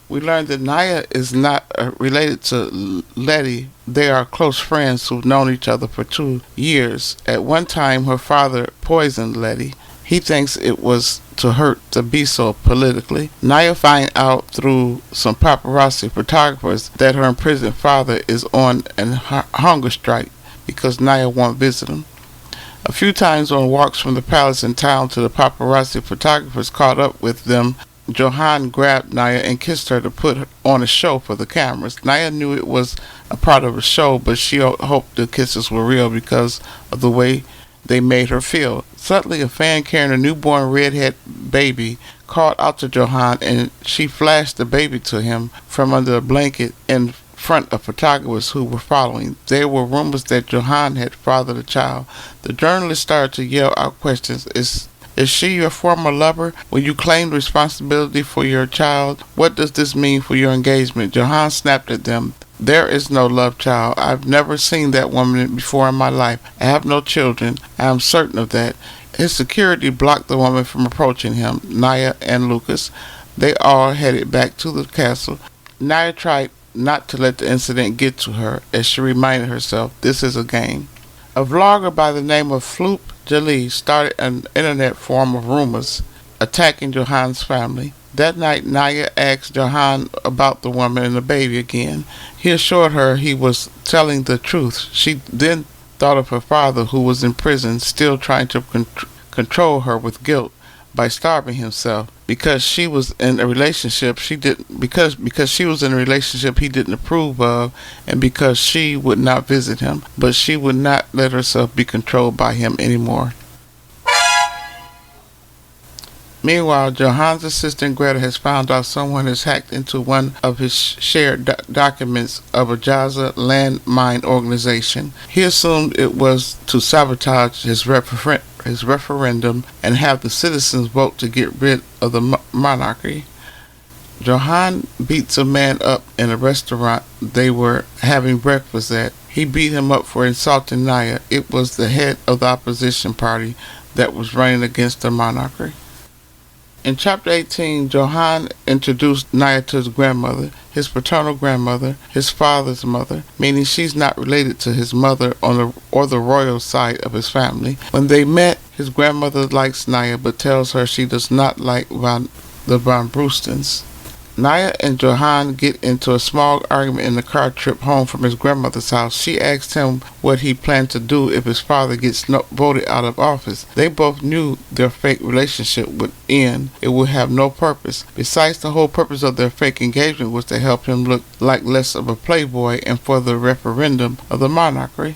We learned that Nia is not related to Letty. They are close friends who've known each other for 2 years. At one time, her father poisoned Letty. He thinks it was to hurt the Biso politically. Nia finds out through some paparazzi photographers that her imprisoned father is on a hunger strike because Nia won't visit him. A few times on walks from the palace in town to the paparazzi photographers caught up with them, Johan grabbed Nia and kissed her to put on a show for the cameras. Nia knew it was a part of a show, but she hoped the kisses were real because of the way they made her feel. Suddenly, a fan carrying a newborn redhead baby called out to Johan, and she flashed the baby to him from under a blanket in front of photographers who were following. There were rumors that Johan had fathered a child. The journalist started to yell out questions. Is she your former lover? Will you claim responsibility for your child? What does this mean for your engagement? Johan snapped at them. There is no love child. I've never seen that woman before in my life. I have no children. I am certain of that. His security blocked the woman from approaching him, Nia and Lucas. They all headed back to the castle. Nia tried not to let the incident get to her, as she reminded herself, this is a game. A vlogger by the name of Floop Jalil started an internet forum of rumors attacking Johan's family. That night, Nia asked Johan about the woman and the baby again. He assured her he was telling the truth. She then thought of her father, who was in prison, still trying to control her with guilt by starving himself because she was in a relationship he didn't approve of, and because she would not visit him, but she would not let herself be controlled by him anymore. Meanwhile, Johan's assistant Greta has found out someone has hacked into one of his shared documents of a Jaza landmine organization. He assumed it was to sabotage his his referendum and have the citizens vote to get rid of the monarchy. Johan beats a man up in a restaurant they were having breakfast at. He beat him up for insulting Nia. It was the head of the opposition party that was running against the monarchy. In chapter 18, Johan introduced Nia to his grandmother, his paternal grandmother, his father's mother, meaning she's not related to his mother or the royal side of his family. When they met, his grandmother likes Nia but tells her she does not like the Von Brewstons. Nia and Johan get into a small argument in the car trip home from his grandmother's house. She asks him what he planned to do if his father gets voted out of office. They both knew their fake relationship would end. It would have no purpose. Besides, the whole purpose of their fake engagement was to help him look like less of a playboy and for the referendum of the monarchy.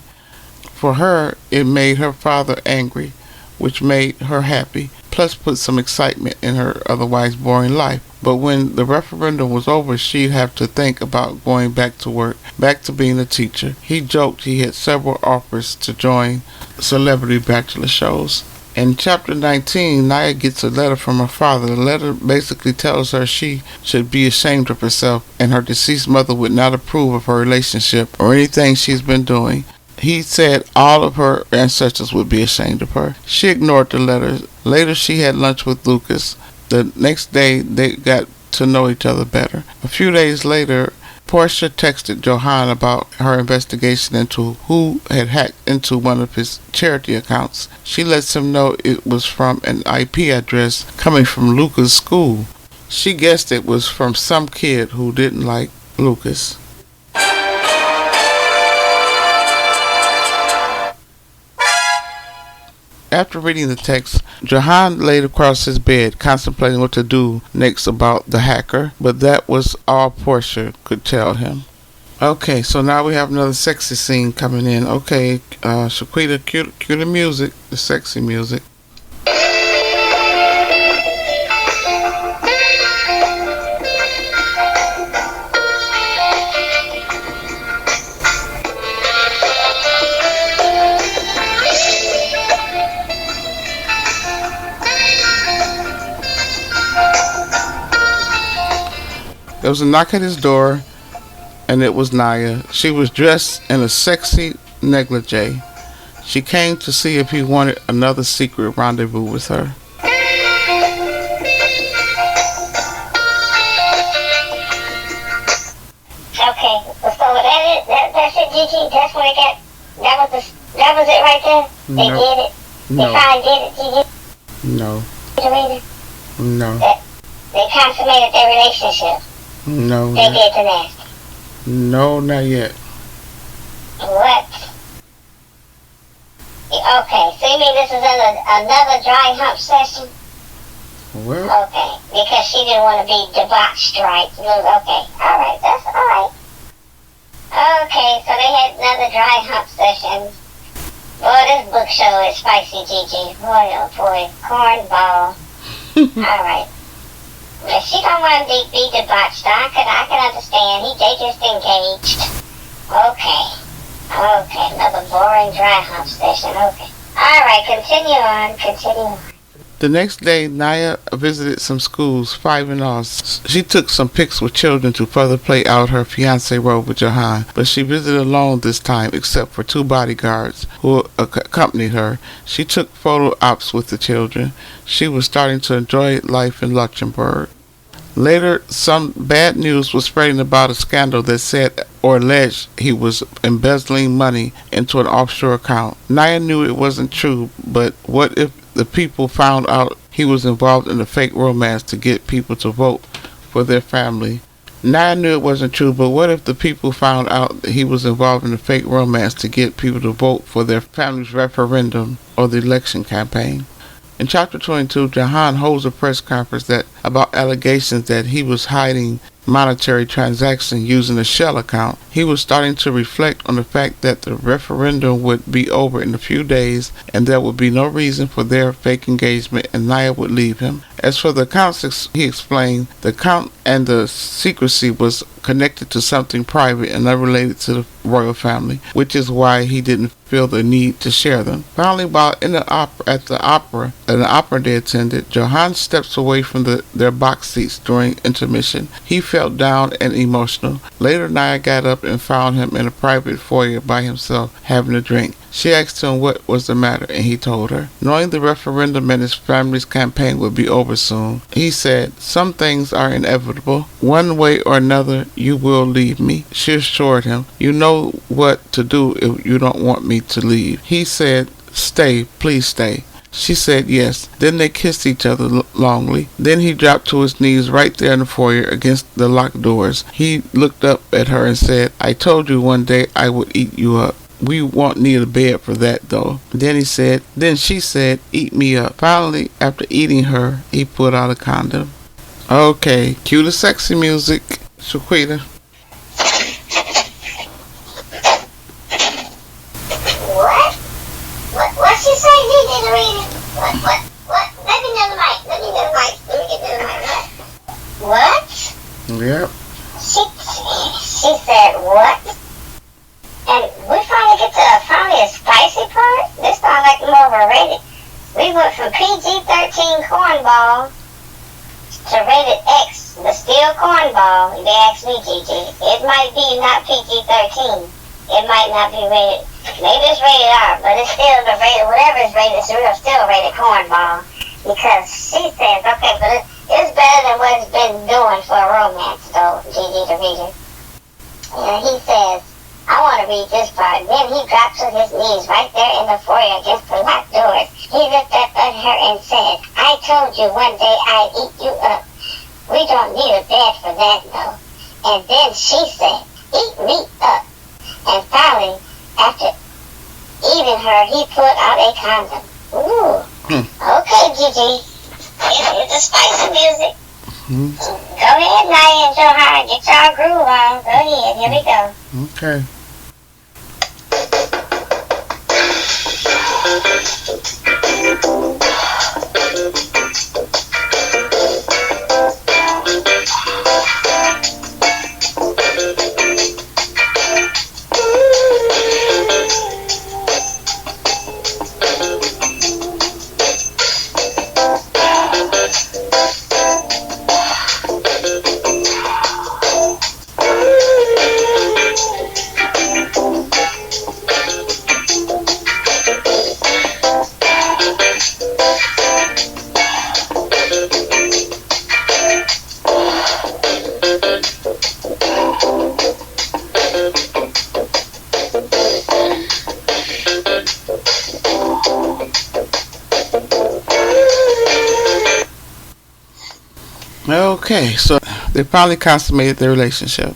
For her, it made her father angry, which made her happy, plus put some excitement in her otherwise boring life. But when the referendum was over, she'd have to think about going back to work, back to being a teacher. He joked he had several offers to join celebrity bachelor shows. In chapter 19, Nia gets a letter from her father. The letter basically tells her she should be ashamed of herself and her deceased mother would not approve of her relationship or anything she's been doing. He said all of her ancestors would be ashamed of her. She ignored the letter. Later, she had lunch with Lucas. The next day, they got to know each other better. A few days later, Portia texted Johan about her investigation into who had hacked into one of his charity accounts. She lets him know it was from an IP address coming from Lucas' school. She guessed it was from some kid who didn't like Lucas. After reading the text, Johan laid across his bed, contemplating what to do next about the hacker, but that was all Portia could tell him. Okay, so now we have another sexy scene coming in. Okay, Shaquita, cue the music, the sexy music. There was a knock at his door, and it was Nia. She was dressed in a sexy negligee. She came to see if he wanted another secret rendezvous with her. Okay, so that's it, Gigi. That's when it got. That was it right there. They did it. They finally did it, Gigi. No. No. They consummated their relationship. No. They did the nasty. No, not yet. What? Okay, so you mean this is another dry hump session? Well. Okay, because she didn't want to be debauched, right? Okay, alright, that's alright. Okay, so they had another dry hump session. Boy, this book show is spicy, Gigi. Boy, oh boy, cornball. Alright. If she don't want to be debauched, I can understand. They just engaged. Okay, another boring dry hump session. Okay. Alright, continue on. The next day, Nia visited some schools, 5 in all. She took some pics with children to further play out her fiancé role with Johan, but she visited alone this time, except for 2 bodyguards who accompanied her. She took photo ops with the children. She was starting to enjoy life in Luxembourg. Later, some bad news was spreading about a scandal that said or alleged he was embezzling money into an offshore account. Nia knew it wasn't true, but what if the people found out he was involved in a fake romance to get people to vote for their family? Nia knew it wasn't true, but what if the people found out that he was involved in a fake romance to get people to vote for their family's referendum or the election campaign? In chapter 22, Johan holds a press conference about allegations that he was hiding monetary transactions using a shell account. He was starting to reflect on the fact that the referendum would be over in a few days and there would be no reason for their fake engagement and Nia would leave him. As for the accounts, he explained, the account and the secrecy was connected to something private and unrelated to the royal family, which is why he didn't feel the need to share them. Finally, while in the at the opera they attended, Johan steps away from their box seats during intermission. He felt down and emotional. Later, Nia got up and found him in a private foyer by himself, having a drink. She asked him what was the matter, and he told her. Knowing the referendum and his family's campaign would be over soon, he said, "Some things are inevitable. One way or another, you will leave me." She assured him, "You know what to do if you don't want me to leave." He said, "Stay, please stay." She said yes. Then they kissed each other longly. Then he dropped to his knees right there in the foyer against the locked doors. He looked up at her and said, "I told you one day I would eat you up. We won't need a bed for that, though." Then she said, "Eat me up." Finally, after eating her, he put out a condom. Okay, cue the sexy music. Shaquita. What? What she say? You didn't read it. What? Let me know the mic. Let me get to the mic. What? Yep. She said what? And we finally get to a spicy part. This sounds like more of a rated. We went from PG-13 cornball to rated X, the steel cornball. They asked me, Gigi. It might be not PG-13. It might not be rated. Maybe it's rated R, but it's still the rated. Whatever is rated, it's still rated cornball. Because she says, okay, but it's better than what it's been doing for a romance, though, Gigi the reader. And he says, I want to read this part. Then he drops to his knees right there in the foyer against the locked doors. He looked up at her and said, "I told you one day I'd eat you up. We don't need a bed for that, though." And then she said, "Eat me up." And finally, after eating her, he put out a condom. Ooh. Okay, Gigi. It's the spicy music. Go ahead, Nia and Johan. Get y'all groove on. Go ahead. Here we go. Okay. Okay, so they finally consummated their relationship.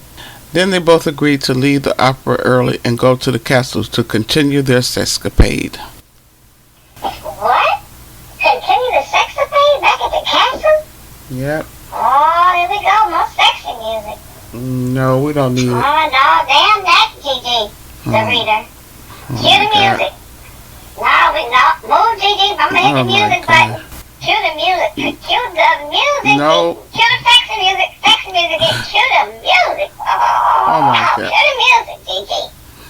Then they both agreed to leave the opera early and go to the castle to continue their sexcapade. What? Continue the sexcapade back at the castle? Yep. Oh, here we go. More sexy music. No, we don't need it. Oh, no. Damn that, Gigi, the reader. Cue the music. No. Move, Gigi. I'm going to hit the music button. Cue the music. Cue the music. No. Cue the sexy music. Sexy music. Cue the music. Oh my God. Cue the music, Gigi.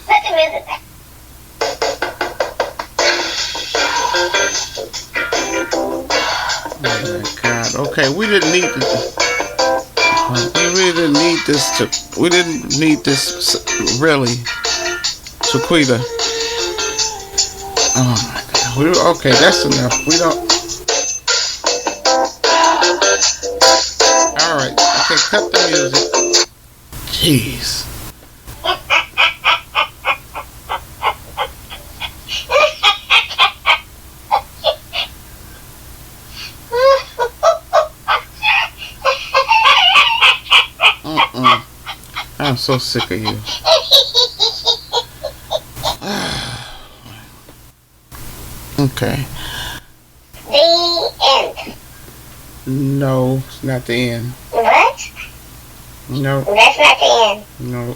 Put the music back. Oh my God. Okay, we didn't need this. We really didn't need this. We didn't need this, really. Shaquita. Oh my God. Okay, that's enough. We don't. Alright, okay, cut the music. Jeez. I'm so sick of you. Okay. The end. No, it's not the end. What? No. That's not the end. No.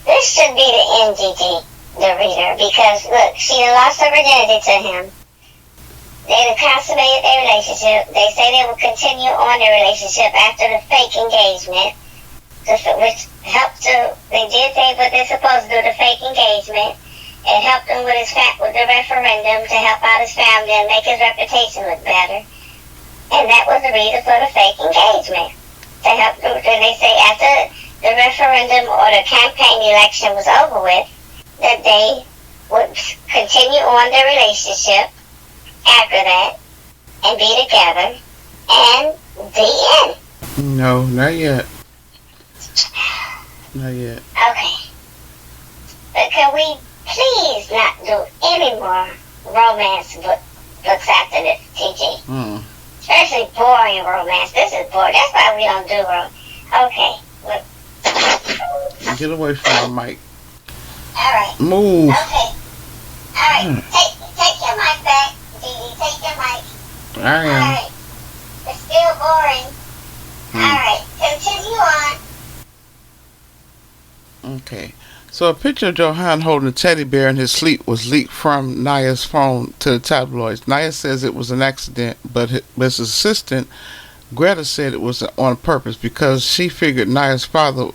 This should be the end, Gigi, the reader, because look, she lost her virginity to him. They consummated their relationship. They say they will continue on their relationship after the fake engagement, which helped to. They did what they're supposed to do, the fake engagement. It helped him with the referendum to help out his family and make his reputation look better. And that was the reason for the fake engagement. To help them, and they say after the referendum or the campaign election was over with, that they would continue on their relationship after that and be together. And the end. No, not yet. Not yet. Okay. But can we please not do any more romance books after this, TG? Especially boring romance. This is boring. That's why we don't do romance. Okay. Look. Get away from my mic. Alright. Move. Okay. Alright. Take your mic back, Gigi. Take your mic. I am. Alright. It's still boring. Alright. Continue on. Okay. So a picture of Johan holding a teddy bear in his sleep was leaked from Nia's phone to the tabloids. Nia says it was an accident, but his assistant, Greta, said it was on purpose because she figured Nia's father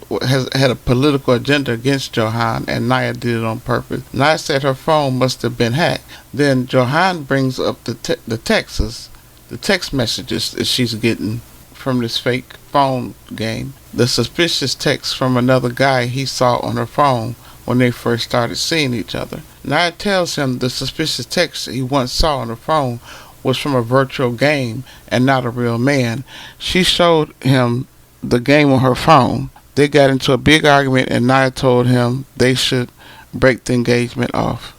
had a political agenda against Johan, and Nia did it on purpose. Nia said her phone must have been hacked. Then Johan brings up the text messages that she's getting from this fake phone game. The suspicious text from another guy he saw on her phone when they first started seeing each other. Nia tells him the suspicious text he once saw on her phone was from a virtual game and not a real man. She showed him the game on her phone. They got into a big argument and Nia told him they should break the engagement off.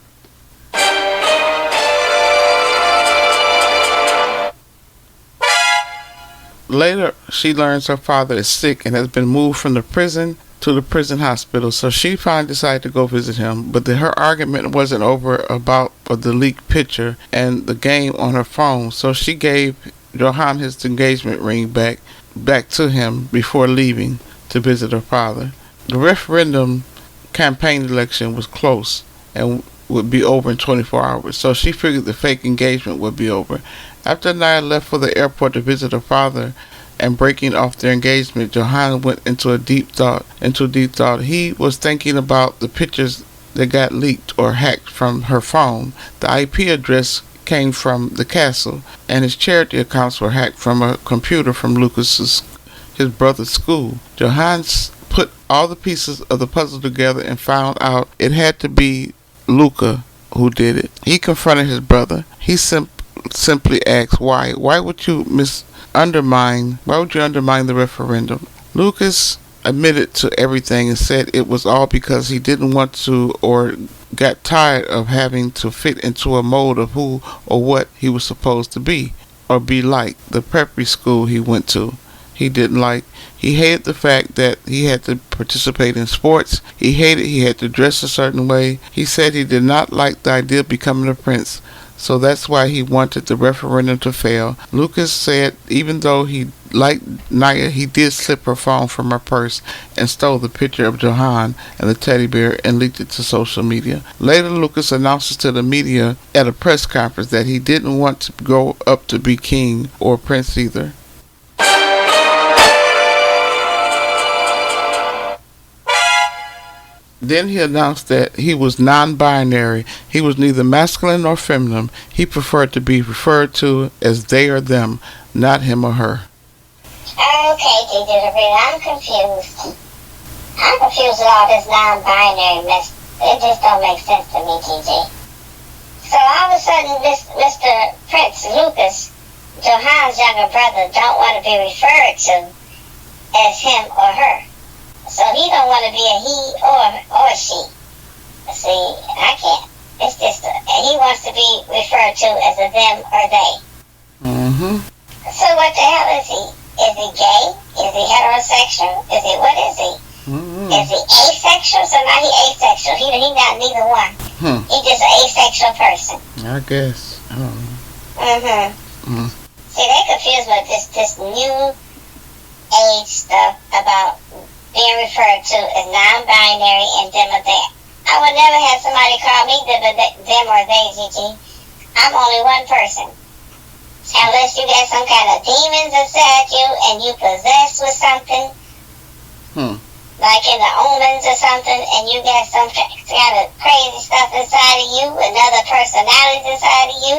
Later, she learns her father is sick and has been moved from the prison to the prison hospital, so she finally decided to go visit him, but her argument wasn't over about the leaked picture and the game on her phone, so she gave Johan his engagement ring back to him before leaving to visit her father. The referendum campaign election was close and would be over in 24 hours, so she figured the fake engagement would be over. After Nia left for the airport to visit her father and breaking off their engagement, Johan went into deep thought. He was thinking about the pictures that got leaked or hacked from her phone. The IP address came from the castle, and his charity accounts were hacked from a computer from his brother's school. Johan put all the pieces of the puzzle together and found out it had to be Luca who did it. He confronted his brother. He simply asked why. Why would you undermine the referendum? Lucas admitted to everything and said it was all because he didn't want to or got tired of having to fit into a mold of who or what he was supposed to be or be like. The preppy school he went to, he didn't like. He hated the fact that he had to participate in sports. He hated he had to dress a certain way. He said he did not like the idea of becoming a prince, so that's why he wanted the referendum to fail. Lucas said even though he liked Nia, he did slip her phone from her purse and stole the picture of Johan and the teddy bear and leaked it to social media. Later, Lucas announces to the media at a press conference that he didn't want to grow up to be king or prince either. Then he announced that he was non-binary. He was neither masculine nor feminine. He preferred to be referred to as they or them, not him or her. Okay, Gigi, I'm confused. I'm confused with all this non-binary mess. It just don't make sense to me, Gigi. So all of a sudden, Mr. Prince Lucas, Johan's younger brother, don't want to be referred to as him or her. So he don't want to be a he or she. See, I can't. It's just, he wants to be referred to as a them or they. So what the hell is he? Is he gay? Is he heterosexual? What is he? Is he asexual? So now he asexual. He not neither one. He just an asexual person. I guess. I don't know. See, they confused with this new age stuff about being referred to as non-binary and them or they. I would never have somebody call me them or they, Gigi. I'm only one person. unless you got some kind of demons inside you and you possessed with something. Like in the omens or something, and you got some kind of crazy stuff inside of you, another personality inside of you.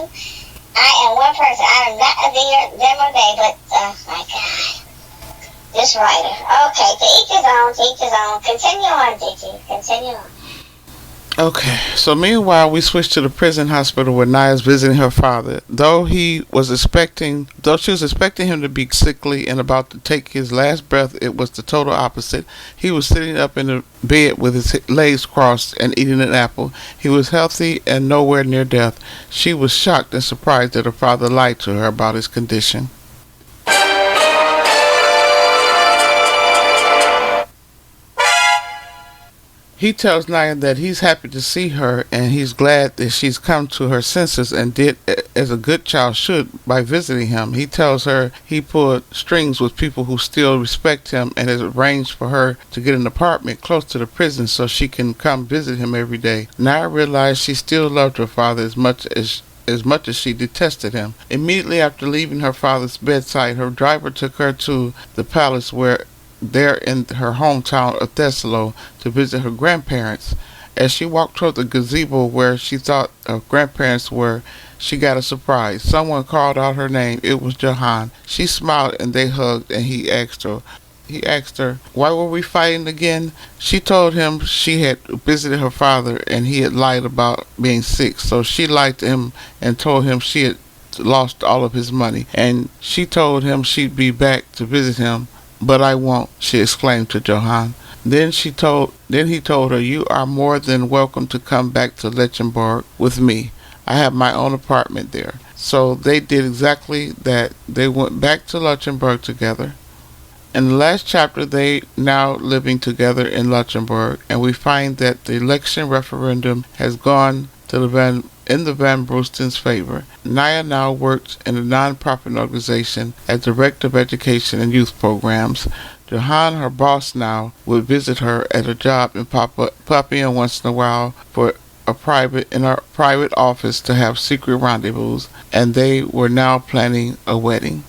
I am one person. I am not a them or they, but oh my God. This writer. Okay, to each his own, to each his own. Continue on, Gigi. Continue on. Okay, so meanwhile, we switch to the prison hospital where Nia's visiting her father. Though she was expecting him to be sickly and about to take his last breath, it was the total opposite. He was sitting up in the bed with his legs crossed and eating an apple. He was healthy and nowhere near death. She was shocked and surprised that her father lied to her about his condition. He tells Nia that he's happy to see her and he's glad that she's come to her senses and did as a good child should by visiting him. He tells her he pulled strings with people who still respect him and has arranged for her to get an apartment close to the prison so she can come visit him every day. Nia realized she still loved her father as much as she detested him. Immediately after leaving her father's bedside, her driver took her to the palace there in her hometown of Thessalo to visit her grandparents. As she walked toward the gazebo where she thought her grandparents were, she got a surprise. Someone called out her name. It was Johan. She smiled and they hugged, and he asked her, why were we fighting again? She told him she had visited her father and he had lied about being sick. So she lied to him and told him she had lost all of his money. And she told him she'd be back to visit him. But I won't, she exclaimed to Johan. Then he told her, you are more than welcome to come back to Luxembourg with me. I have my own apartment there. So they did exactly that. They went back to Luxembourg together. In the last chapter, they now living together in Luxembourg, and we find that the election referendum has gone to the Van Broosten's favor. Nia now works in a non-profit organization as Director of Education and Youth Programs. Johan, her boss now, would visit her at her job and pop in once in a while for in our private office to have secret rendezvous, and they were now planning a wedding.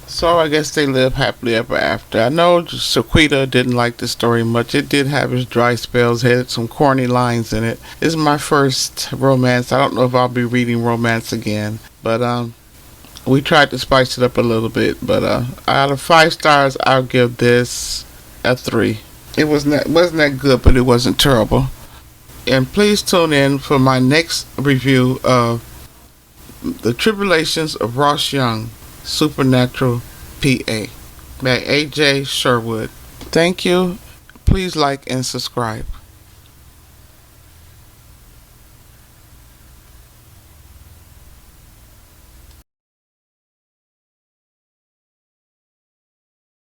So I guess they live happily ever after. I know Sequita didn't like the story much. It did have its dry spells, had some corny lines in it. This is my first romance. I don't know if I'll be reading romance again. But we tried to spice it up a little bit. But out of 5 stars, I'll give this a 3. It wasn't that good, but it wasn't terrible. And please tune in for my next review of The Tribulations of Ross Young, Supernatural PA by A.J. Sherwood. Thank you. Please like and subscribe.